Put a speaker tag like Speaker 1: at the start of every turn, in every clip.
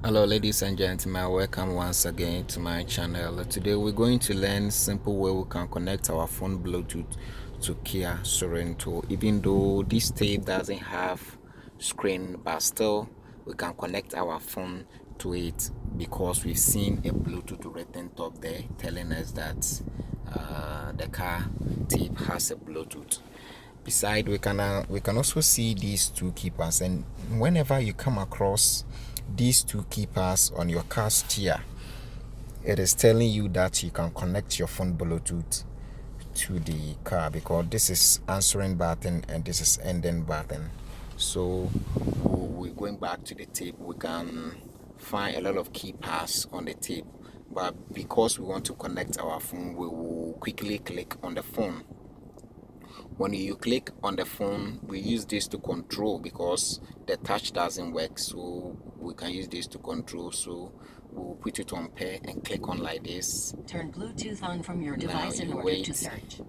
Speaker 1: Hello ladies and gentlemen, welcome once again to my channel. Today we're going to learn simple way we can connect our phone Bluetooth to Kia Sorento. Even though this tape doesn't have screen, but still we can connect our phone to it because we've seen a Bluetooth written top there telling us that the car tape has a Bluetooth. Beside, we can also see these two keepers, and whenever you come across these two keepers on your car steer, it is telling you that you can connect your phone Bluetooth to the car, because this is answering button and this is ending button. So we're going back to the tape. We can find a lot of keepers on the tape, but because we want to connect our phone, we will quickly click on the phone. When you click on the phone, we use this to control because the touch doesn't work, so we can use this to control. So we'll put it on pair and click on like this.
Speaker 2: Turn Bluetooth on from your device in order to search.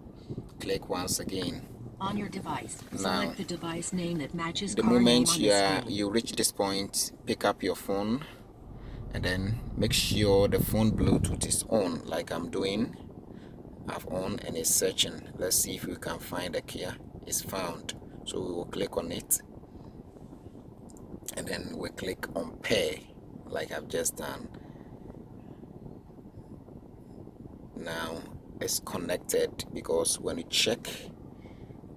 Speaker 1: Click once again.
Speaker 2: On your device,
Speaker 1: Now,
Speaker 2: select the device name that matches
Speaker 1: the
Speaker 2: car name
Speaker 1: moment
Speaker 2: on the screen.
Speaker 1: you reach this point, pick up your phone and then make sure the phone Bluetooth is on, like I'm doing. I've on and it's searching. Let's see if we can find the Kia. It's found, so we will click on it and then we click on pair like I've just done. Now it's connected, because when you check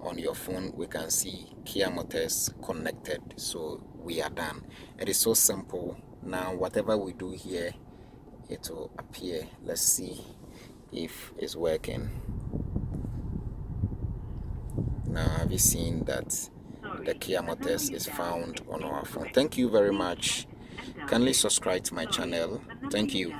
Speaker 1: on your phone we can see Kia Motors connected, so we are done. It is so simple. Now whatever we do here, it will appear. Let's see if it's working. Now have you seen that the Kia Motors is found on our phone? Thank you very much. Kindly subscribe to my channel. Thank you.